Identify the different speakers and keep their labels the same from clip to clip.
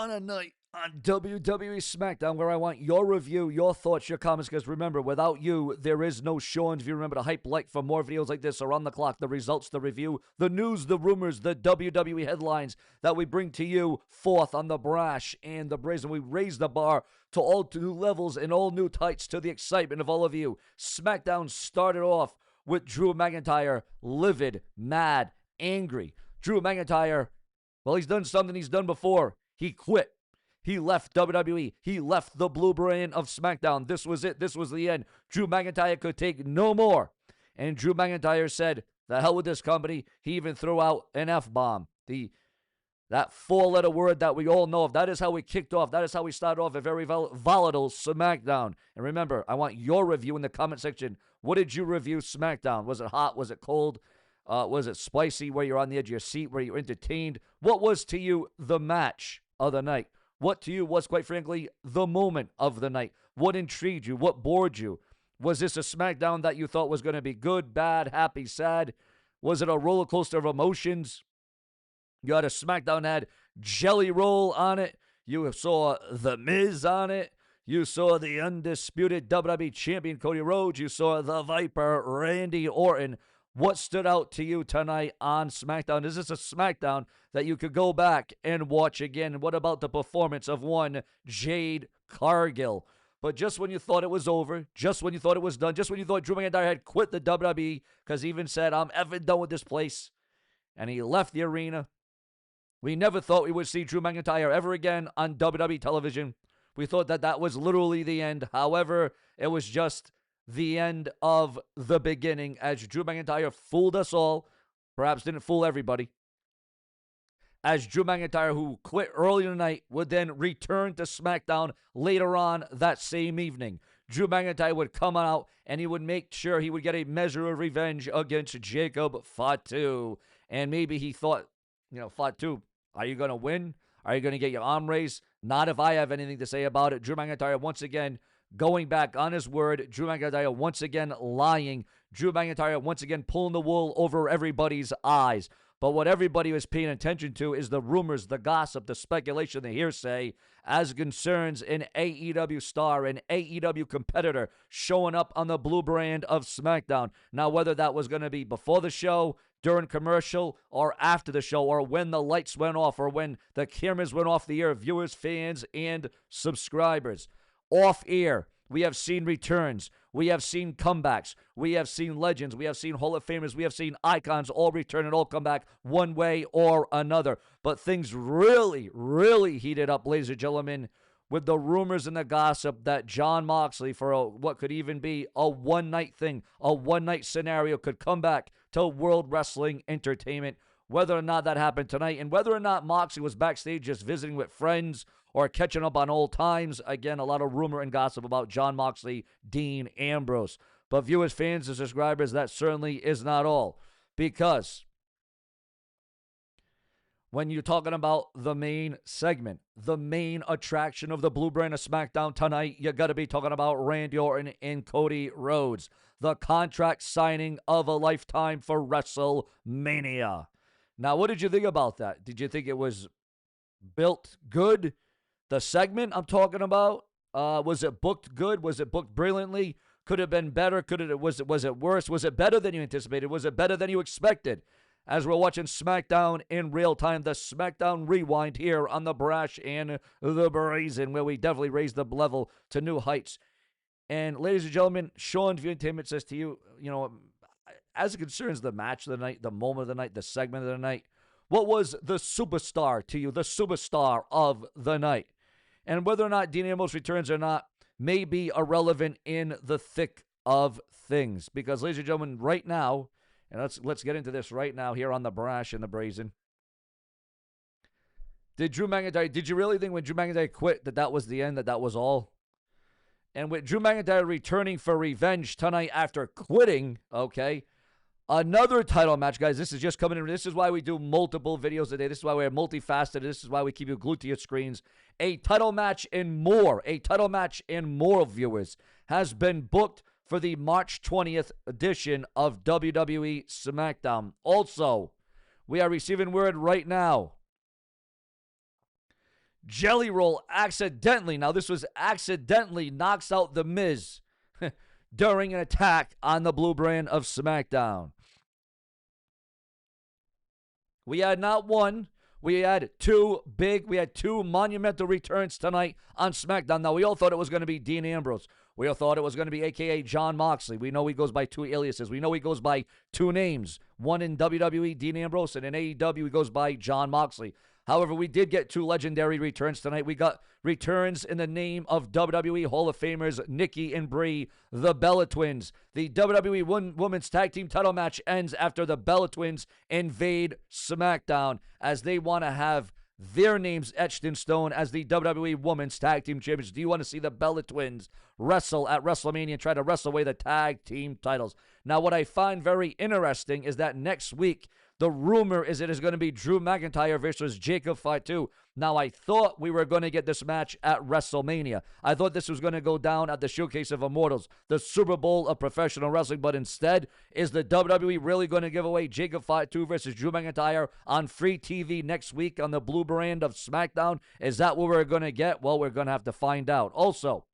Speaker 1: on a night on WWE SmackDown where I want your review, your thoughts, your comments, because remember, without you, there is no Sean's View. Remember to hype like for more videos like this around the clock, the results, the review, the news, the rumors, the WWE headlines that we bring to you forth on the brash and the brazen. We raise the bar to all new levels and all new heights to the excitement of all of you. SmackDown started off with Drew McIntyre livid, mad, angry. Drew McIntyre, well, he's done something he's done before. He quit. He left WWE. He left the blue brand of SmackDown. This was it. This was the end. Drew McIntyre could take no more. And Drew McIntyre said, the hell with this company. He even threw out an F-bomb. That four-letter word that we all know of. That is how we kicked off. That is how we started off a very volatile SmackDown. And remember, I want your review in the comment section. What did you review SmackDown? Was it hot? Was it cold? Was it spicy where you're on the edge of your seat, where you're entertained? What was to you the match of the night? What to you was, quite frankly, the moment of the night? What intrigued you? What bored you? Was this a SmackDown that you thought was going to be good, bad, happy, sad? Was it a roller coaster of emotions? You had a SmackDown that had Jelly Roll on it. You saw The Miz on it. You saw the undisputed WWE Champion Cody Rhodes. You saw the Viper Randy Orton. What stood out to you tonight on SmackDown? Is this a SmackDown that you could go back and watch again? What about the performance of one Jade Cargill? But just when you thought it was over, just when you thought it was done, just when you thought Drew McIntyre had quit the WWE, because he even said, I'm effing done with this place, and he left the arena, we never thought we would see Drew McIntyre ever again on WWE television. We thought that that was literally the end. However, it was just the end of the beginning, as Drew McIntyre fooled us all. Perhaps didn't fool everybody. As Drew McIntyre, who quit early tonight, would then return to SmackDown later on that same evening. Drew McIntyre would come out and he would make sure he would get a measure of revenge against Jacob Fatu. And maybe he thought, Fatu, are you going to win? Are you going to get your arm raised? Not if I have anything to say about it. Drew McIntyre once again going back on his word. Drew McIntyre once again lying. Drew McIntyre once again pulling the wool over everybody's eyes. But what everybody was paying attention to is the rumors, the gossip, the speculation, the hearsay as concerns an AEW star, an AEW competitor showing up on the blue brand of SmackDown. Now, whether that was going to be before the show, during commercial, or after the show, or when the lights went off, or when the cameras went off the air, viewers, fans, and subscribers. Off air, we have seen returns. We have seen comebacks. We have seen legends. We have seen Hall of Famers. We have seen icons all return and all come back one way or another. But things really, really heated up, ladies and gentlemen, with the rumors and the gossip that Jon Moxley, for what could even be a one-night thing, a one-night scenario, could come back to World Wrestling Entertainment. Whether or not that happened tonight, and whether or not Moxley was backstage just visiting with friends or catching up on old times. Again, a lot of rumor and gossip about Jon Moxley, Dean Ambrose. But viewers, fans, and subscribers, that certainly is not all. Because when you're talking about the main segment, the main attraction of the blue brand of SmackDown tonight, you got to be talking about Randy Orton and Cody Rhodes. The contract signing of a lifetime for WrestleMania. Now, what did you think about that? Did you think it was built good? The segment I'm talking about, was it booked good? Was it booked brilliantly? Could it have been better? Was it worse? Was it better than you anticipated? Was it better than you expected? As we're watching SmackDown in real time, the SmackDown Rewind here on the Brash and the Brazen, where we definitely raise the level to new heights. And ladies and gentlemen, SeanzViewent says to you, as it concerns the match of the night, the moment of the night, the segment of the night, what was the superstar to you, the superstar of the night? And whether or not Dean Ambrose returns or not may be irrelevant in the thick of things. Because, ladies and gentlemen, right now, and let's get into this right now here on the Brash and the Brazen. Did you really think when Drew McIntyre quit that was the end, that was all? And with Drew McIntyre returning for revenge tonight after quitting, okay, another title match, guys. This is just coming in. This is why we do multiple videos a day. This is why we're multifaceted. This is why we keep you glued to your screens. A title match and more, viewers, has been booked for the March 20th edition of WWE SmackDown. Also, we are receiving word right now. Jelly Roll accidentally, now this was accidentally, knocks out The Miz during an attack on the blue brand of SmackDown. We had not one, we had two monumental returns tonight on SmackDown. Now, we all thought it was going to be Dean Ambrose. We all thought it was going to be a.k.a. John Moxley. We know he goes by two aliases. We know he goes by two names. One in WWE, Dean Ambrose, and in AEW, he goes by John Moxley. However, we did get two legendary returns tonight. We got returns in the name of WWE Hall of Famers Nikki and Brie, the Bella Twins. The WWE Women's Tag Team title match ends after the Bella Twins invade SmackDown as they want to have their names etched in stone as the WWE Women's Tag Team Champions. Do you want to see the Bella Twins wrestle at WrestleMania and try to wrestle away the tag team titles? Now, what I find very interesting is that next week, the rumor is it is going to be Drew McIntyre versus Jacob Fatu. Now, I thought we were going to get this match at WrestleMania. I thought this was going to go down at the Showcase of Immortals, the Super Bowl of professional wrestling. But instead, is the WWE really going to give away Jacob Fatu versus Drew McIntyre on free TV next week on the blue brand of SmackDown? Is that what we're going to get? Well, we're going to have to find out. Also,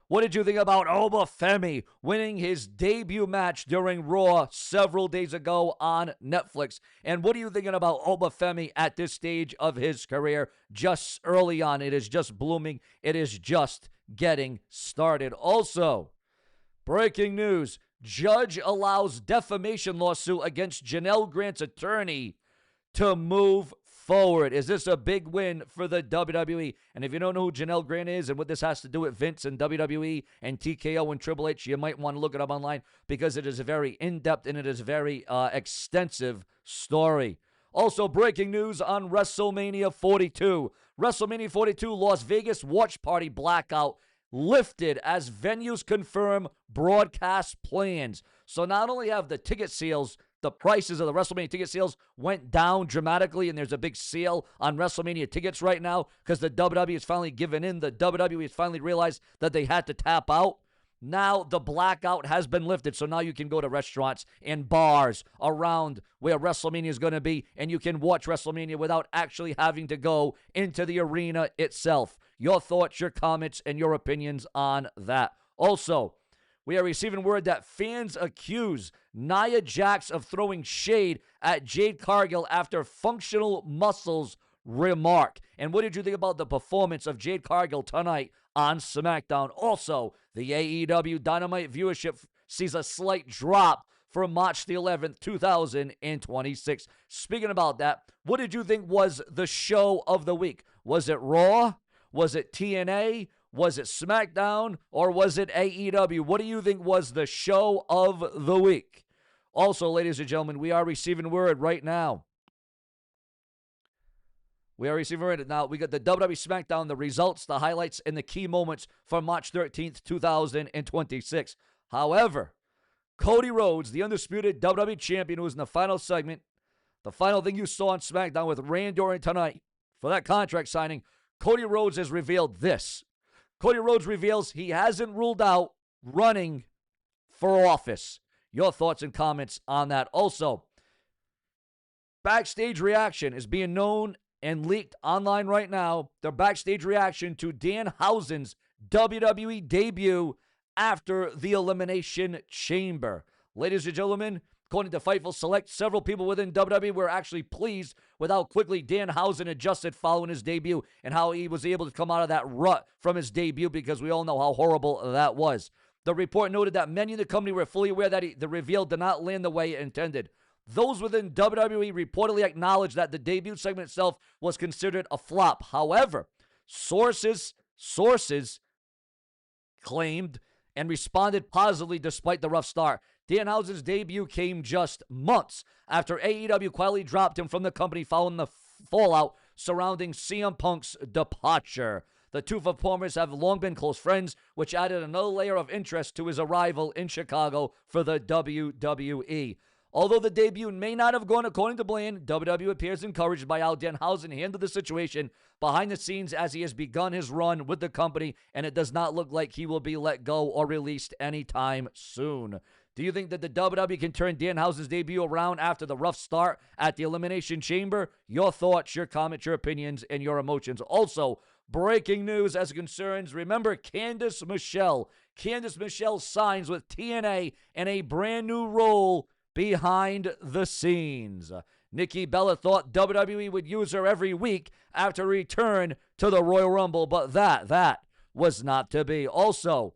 Speaker 1: what did you think about Obafemi winning his debut match during Raw several days ago on Netflix? And what are you thinking about Obafemi at this stage of his career? Just early on, it is just blooming. It is just getting started. Also, breaking news, judge allows defamation lawsuit against Janelle Grant's attorney to move forward. Is this a big win for the WWE? And if you don't know who Janelle Grant is and what this has to do with Vince and WWE and TKO and Triple H, you might want to look it up online because it is a very in-depth and it is a very extensive story. Also, breaking news on WrestleMania 42. WrestleMania 42 Las Vegas watch party blackout lifted as venues confirm broadcast plans. So not only have the ticket sales, the prices of the WrestleMania ticket sales went down dramatically, and there's a big sale on WrestleMania tickets right now because the WWE has finally given in. The WWE has finally realized that they had to tap out. Now the blackout has been lifted, so now you can go to restaurants and bars around where WrestleMania is going to be, and you can watch WrestleMania without actually having to go into the arena itself. Your thoughts, your comments, and your opinions on that. Also, we are receiving word that fans accuse Nia Jax of throwing shade at Jade Cargill after functional muscles remark. And what did you think about the performance of Jade Cargill tonight on SmackDown? Also, the AEW Dynamite viewership sees a slight drop for March the 11th, 2026. Speaking about that, what did you think was the show of the week? Was it Raw? Was it TNA? Was it SmackDown? Or was it AEW? What do you think was the show of the week? Also, ladies and gentlemen, we are receiving word right now. We are receiving word now. We got the WWE SmackDown, the results, the highlights, and the key moments for March 13th, 2026. However, Cody Rhodes, the undisputed WWE champion who was in the final segment, the final thing you saw on SmackDown with Randy Orton tonight for that contract signing, Cody Rhodes has revealed this. Cody Rhodes reveals he hasn't ruled out running for office. Your thoughts and comments on that. Also, backstage reaction is being known and leaked online right now. The backstage reaction to Danhausen's WWE debut after the Elimination Chamber. Ladies and gentlemen, according to Fightful Select, several people within WWE were actually pleased with how quickly Danhausen adjusted following his debut and how he was able to come out of that rut from his debut, because we all know how horrible that was. The report noted that many in the company were fully aware that the reveal did not land the way it intended. Those within WWE reportedly acknowledged that the debut segment itself was considered a flop. However, sources claimed and responded positively despite the rough start. Danhausen's debut came just months after AEW quietly dropped him from the company following the fallout surrounding CM Punk's departure. The two performers have long been close friends, which added another layer of interest to his arrival in Chicago for the WWE. Although the debut may not have gone according to plan, WWE appears encouraged by how Danhausen handled the situation behind the scenes as he has begun his run with the company, and it does not look like he will be let go or released anytime soon. Do you think that the WWE can turn Danhausen's debut around after the rough start at the Elimination Chamber? Your thoughts, your comments, your opinions, and your emotions. Also, breaking news as it concerns, remember Candice Michelle. Candice Michelle signs with TNA in a brand new role behind the scenes. Nikki Bella thought WWE would use her every week after return to the Royal Rumble, but that was not to be. Also,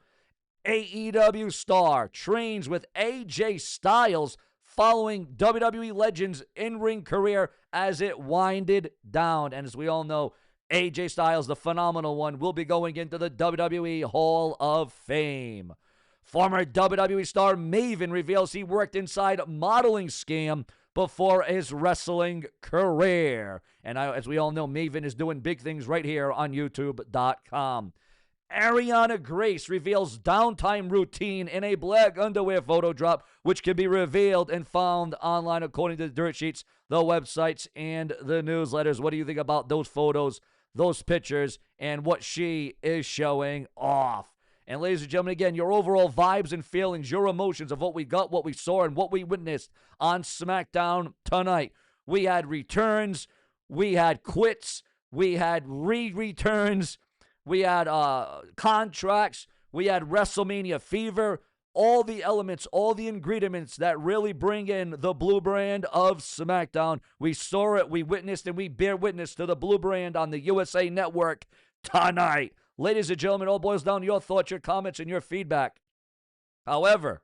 Speaker 1: AEW star trains with AJ Styles following WWE Legend's in-ring career as it winded down. And as we all know, AJ Styles, the phenomenal one, will be going into the WWE Hall of Fame. Former WWE star Maven reveals he worked inside a modeling scam before his wrestling career. And as we all know, Maven is doing big things right here on YouTube.com. Ariana Grace reveals downtime routine in a black underwear photo drop, which can be revealed and found online according to the dirt sheets, the websites, and the newsletters. What do you think about those photos, those pictures, and what she is showing off? And ladies and gentlemen, again, your overall vibes and feelings, your emotions of what we got, what we saw, and what we witnessed on SmackDown tonight. We had returns, we had quits, we had re-returns, we had contracts, we had WrestleMania fever, all the elements, all the ingredients that really bring in the blue brand of SmackDown. We saw it, we witnessed, and we bear witness to the blue brand on the USA Network tonight. Ladies and gentlemen, it all boils down to your thoughts, your comments, and your feedback. However,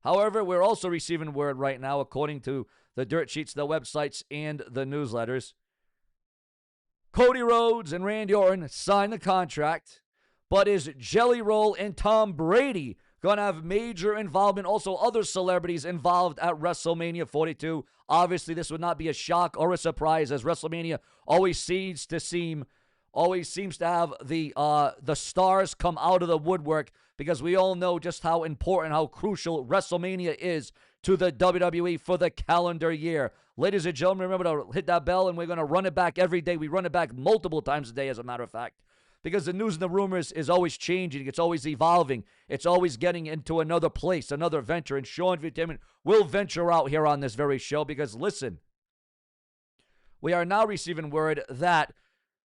Speaker 1: we're also receiving word right now, according to the dirt sheets, the websites, and the newsletters. Cody Rhodes and Randy Orton signed the contract, but is Jelly Roll and Tom Brady going to have major involvement? Also, other celebrities involved at WrestleMania 42. Obviously, this would not be a shock or a surprise, as WrestleMania always seems to have the stars come out of the woodwork, because we all know just how important, how crucial WrestleMania is to the WWE for the calendar year. Ladies and gentlemen, remember to hit that bell, and we're going to run it back every day. We run it back multiple times a day, as a matter of fact, because the news and the rumors is always changing. It's always evolving. It's always getting into another place, another venture. And SeanzViewent Entertainment will venture out here on this very show, because, listen, we are now receiving word that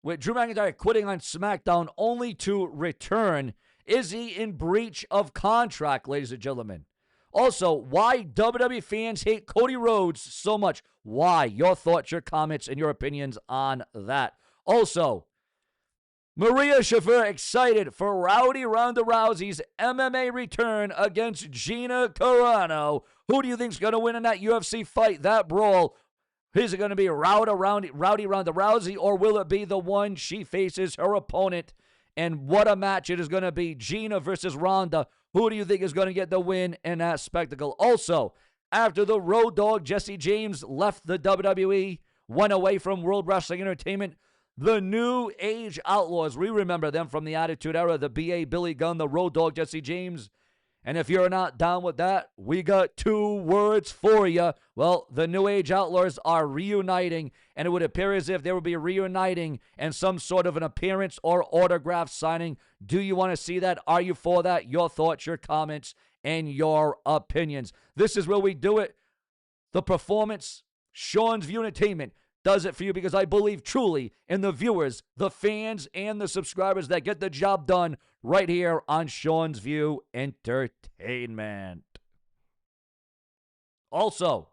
Speaker 1: with Drew McIntyre quitting on SmackDown only to return, is he in breach of contract, ladies and gentlemen? Also, why WWE fans hate Cody Rhodes so much? Why? Your thoughts, your comments, and your opinions on that. Also, Maria Shafir excited for Rowdy Ronda Rousey's MMA return against Gina Carano. Who do you think's going to win in that UFC fight, that brawl? Is it going to be Rowdy Ronda Rousey, or will it be the one she faces her opponent? And what a match it is going to be, Gina versus Ronda. Who do you think is going to get the win in that spectacle? Also, after the Road Dogg Jesse James left the WWE, went away from World Wrestling Entertainment, the New Age Outlaws, we remember them from the Attitude Era, the B.A. Billy Gunn, the Road Dogg Jesse James. And if you're not down with that, we got two words for you. Well, the New Age Outlaws are reuniting, and it would appear as if they will be reuniting in some sort of an appearance or autograph signing. Do you want to see that? Are you for that? Your thoughts, your comments, and your opinions. This is where we do it. The performance, SeanzViewent Entertainment, does it for you, because I believe truly in the viewers, the fans, and the subscribers that get the job done right here on SeanzViewent Entertainment. Also,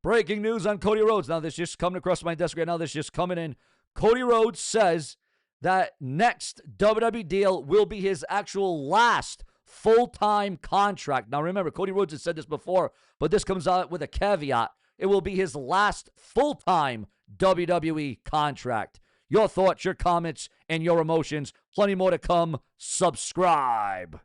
Speaker 1: breaking news on Cody Rhodes. Now, this just coming across my desk right now. This just coming in. Cody Rhodes says that next WWE deal will be his actual last full-time contract. Now, remember, Cody Rhodes has said this before, but this comes out with a caveat. It will be his last full-time WWE contract. Your thoughts, your comments, and your emotions. Plenty more to come. Subscribe.